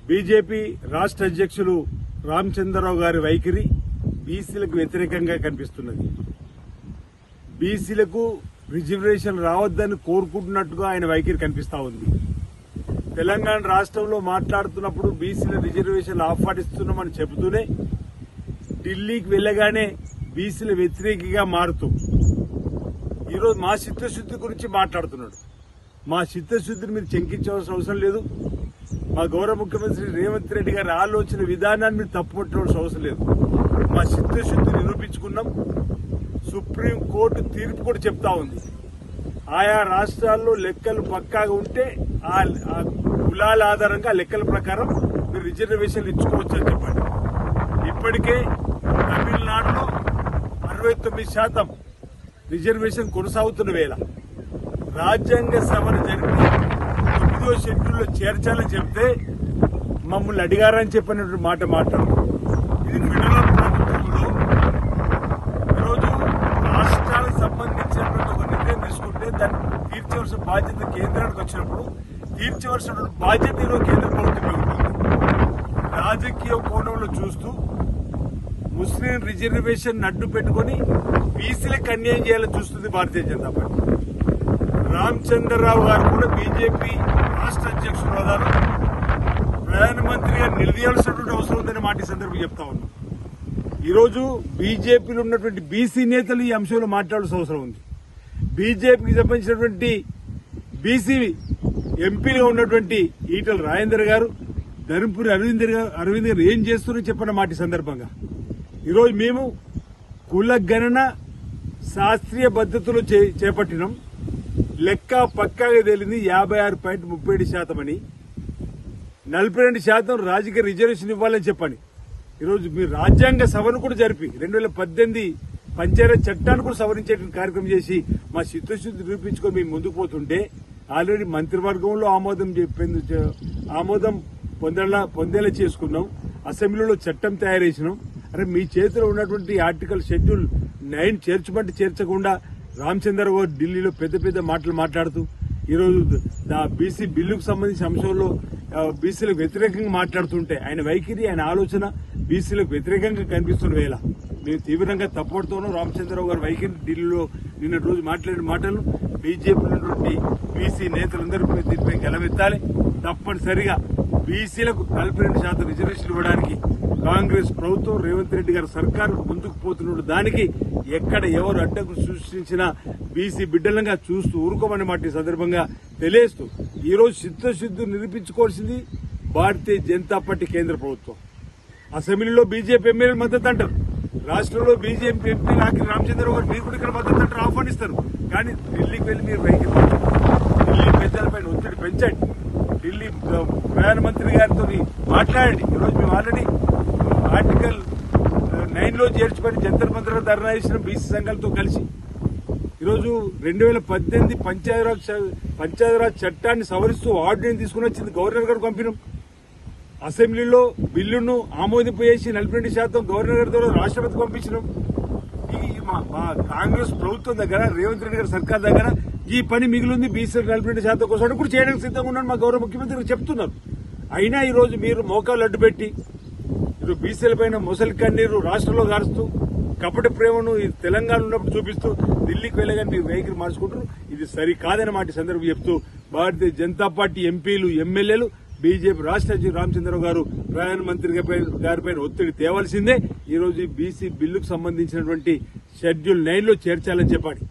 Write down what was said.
BJP రాష్ట్ర అధ్యక్షులు రామచంద్రరావు గారి వైఖరి బీసీలకు వ్యతిరేకంగా కనిపిస్తున్నది. బీసీలకు రిజర్వేషన్ రావద్దని కోరుకుంటున్నట్టుగా ఆయన వైఖరి కనిపిస్తా ఉంది. తెలంగాణ రాష్ట్రంలో మాట్లాడుతున్నప్పుడు బీసీల రిజర్వేషన్లు ఆహ్వానిస్తున్నామని చెబుతూనే ఢిల్లీకి వెళ్లగానే బీసీల వ్యతిరేకిగా మారుతూ ఈరోజు మా చిత్తశుద్ది గురించి మాట్లాడుతున్నాడు. మా చిత్తశుద్దిని మీరు శంకించవలసిన అవసరం లేదు. మా గౌరవ ముఖ్యమంత్రి రేవంత్ రెడ్డి గారి ఆలోచన విధానాన్ని మీరు తప్పుపట్టవలసిన అవసరం లేదు. మా చిత్తశుద్ది నిరూపించుకున్నాం. సుప్రీంకోర్టు తీర్పు కూడా చెప్తా ఉంది. ఆయా రాష్ట్రాల్లో లెక్కలు పక్కాగా ఉంటే ఆ కులాల ఆధారంగా లెక్కల ప్రకారం మీరు రిజర్వేషన్లు ఇచ్చుకోవచ్చు అని చెప్పండి. ఇప్పటికే తమిళనాడులో 69% రిజర్వేషన్ కొనసాగుతున్న వేళ రాజ్యాంగ సభను జరిపి 9వ షెడ్యూల్లో చేర్చాలని చెప్తే మమ్మల్ని అడిగారని చెప్పినటువంటి మాట మాట్లాడుతున్నారు. ఇది ఫెడరల్ ప్రభుత్వంలో ఈరోజు రాష్ట్రాలకు సంబంధించినటువంటి ఒక నిర్ణయం తీసుకుంటే దాన్ని తీర్చవలసిన బాధ్యత కేంద్రానికి వచ్చినప్పుడు తీర్చవలసిన బాధ్యత ఈరోజు కేంద్ర ప్రభుత్వమే ఉంటుంది. రాజకీయ కోణంలో చూస్తూ ముస్లిం రిజర్వేషన్ అడ్డు పెట్టుకుని బీసీలకు అన్యాయం చేయాలని చూస్తుంది భారతీయ జనతా పార్టీ. రామచంద్రరావు గారు కూడా బీజేపీ రాష్ట్ర అధ్యక్షుడు హోదాలో ప్రధానమంత్రిగా నిలదీయాల్సినటువంటి అవసరం ఉందని మాట ఈ సందర్భంగా చెప్తా ఉన్నాం. ఈరోజు బీజేపీలో ఉన్నటువంటి బీసీ నేతలు ఈ అంశంలో మాట్లాడాల్సిన అవసరం ఉంది. బీజేపీకి సంబంధించినటువంటి బీసీ ఎంపీలుగా ఉన్నటువంటి ఈటల రాజేందర్ గారు, ధర్మపురి అరవింద్ గారు ఏం చేస్తున్నారో చెప్పిన మాట ఈ సందర్భంగా ఈరోజు మేము కుల గణన శాస్త్రీయ పద్ధతిలో చేపట్టినాం. లెక్క పక్కాగా తేలింది 56.37% అని. 42% రాజకీయ రిజర్వేషన్ ఇవ్వాలని చెప్పండి. ఈరోజు మీరు రాజ్యాంగ సభను కూడా జరిపి 2018 పంచాయతీ చట్టాన్ని కూడా సవరించే కార్యక్రమం చేసి మా చిత్తశుద్ది నిరూపించుకొని మేము ముందుకు పోతుంటే ఆల్రెడీ మంత్రివర్గంలో ఆమోదం పొందేలా చేసుకున్నాం. అసెంబ్లీలో చట్టం తయారు చేసినాం. అరే మీ చేతిలో ఉన్నటువంటి ఆర్టికల్ షెడ్యూల్ 9 చేర్చమంటే చేర్చకుండా రామచంద్రరావు ఢిల్లీలో పెద్ద పెద్ద మాటలు మాట్లాడుతూ ఈరోజు బీసీ బిల్లుకు సంబంధించిన అంశంలో బీసీలకు వ్యతిరేకంగా మాట్లాడుతుంటే ఆయన వైఖరి, ఆయన ఆలోచన బీసీలకు వ్యతిరేకంగా కనిపిస్తున్న వేళ మేము తీవ్రంగా తప్పుపడుతున్నాం. రామచంద్రరావు గారి వైఖరి ఢిల్లీలో నిన్న రోజు మాట్లాడిన మాటలను బీజేపీ ఉన్నటువంటి బీసీ నేతలందరూ దీనిపై గెలవెత్తాలి. తప్పనిసరిగా బీసీలకు 42% రిజర్వేషన్ ఇవ్వడానికి కాంగ్రెస్ ప్రభుత్వం రేవంత్ రెడ్డి గారి సర్కారు ముందుకు పోతున్న దానికి ఎక్కడ ఎవరు అడ్డంకు సృష్టించినా బీసీ బిడ్డలంగా చూస్తూ ఊరుకోమని మాట సందర్భంగా తెలియజేస్తూ ఈరోజు చిత్తశుద్ది నిరూపించుకోవాల్సింది భారతీయ జనతా పార్టీ కేంద్ర ప్రభుత్వం. అసెంబ్లీలో బీజేపీ ఎమ్మెల్యేలు మద్దతు అంటారు, రాష్ట్రంలో బీజేపీ ఎంపీ రామచంద్రరావు గారు మీరు కూడా ఇక్కడ మద్దతు అంటారు, ఆహ్వానిస్తారు. కానీ ఢిల్లీకి వెళ్లి మీరు వైఖరి ఢిల్లీ పెద్దలపై ఒత్తిడి పెంచండి. ఢిల్లీ ప్రధానమంత్రి గారితో మాట్లాడండి. ఈరోజు మేము ఆల్రెడీ ఆర్టికల్ 9లో చేర్చుకొని జంతర్ మంతర్ ధర్నా చేసిన బీసీ సంఘాలతో కలిసి ఈరోజు 2018 పంచాయతీరాజ్ చట్టాన్ని సవరిస్తూ ఆర్డినెన్స్ తీసుకుని వచ్చింది గవర్నర్ గారు పంపినాం. అసెంబ్లీలో బిల్లును ఆమోదింపజేసి 42% గవర్నర్ గారి ద్వారా రాష్ట్రపతికి పంపించినాం. మా కాంగ్రెస్ ప్రభుత్వం దగ్గర రేవంత్ రెడ్డి గారి సర్కార్ దగ్గర ఈ పని మిగిలింది. బీసీ 42% కోసం కూడా చేయడానికి సిద్ధంగా ఉన్నాను మా గౌరవ ముఖ్యమంత్రి చెప్తున్నారు. అయినా ఈ రోజు మీరు మోకాలు అడ్డు పెట్టి బీసీల పైన ముసలి కన్నీరు రాష్ట్రంలో గారుస్తూ కపట ప్రేమను తెలంగాణ ఉన్నప్పుడు చూపిస్తూ ఢిల్లీకి వెళ్ళగానే మీరు వైఖరి మార్చుకుంటున్నారు. ఇది సరికాదని మాట సందర్భం చెప్తూ భారతీయ జనతా పార్టీ ఎంపీలు, ఎమ్మెల్యేలు, బీజేపీ రాష్ట్ర అధ్యక్షుడు రామచంద్రరావు గారు ప్రధానమంత్రి గారిపైన ఒత్తిడి తేవాల్సిందే. ఈ రోజు బీసీ బిల్లుకు సంబంధించినటువంటి షెడ్యూల్ 9లో చేర్చాలని చెప్పండి.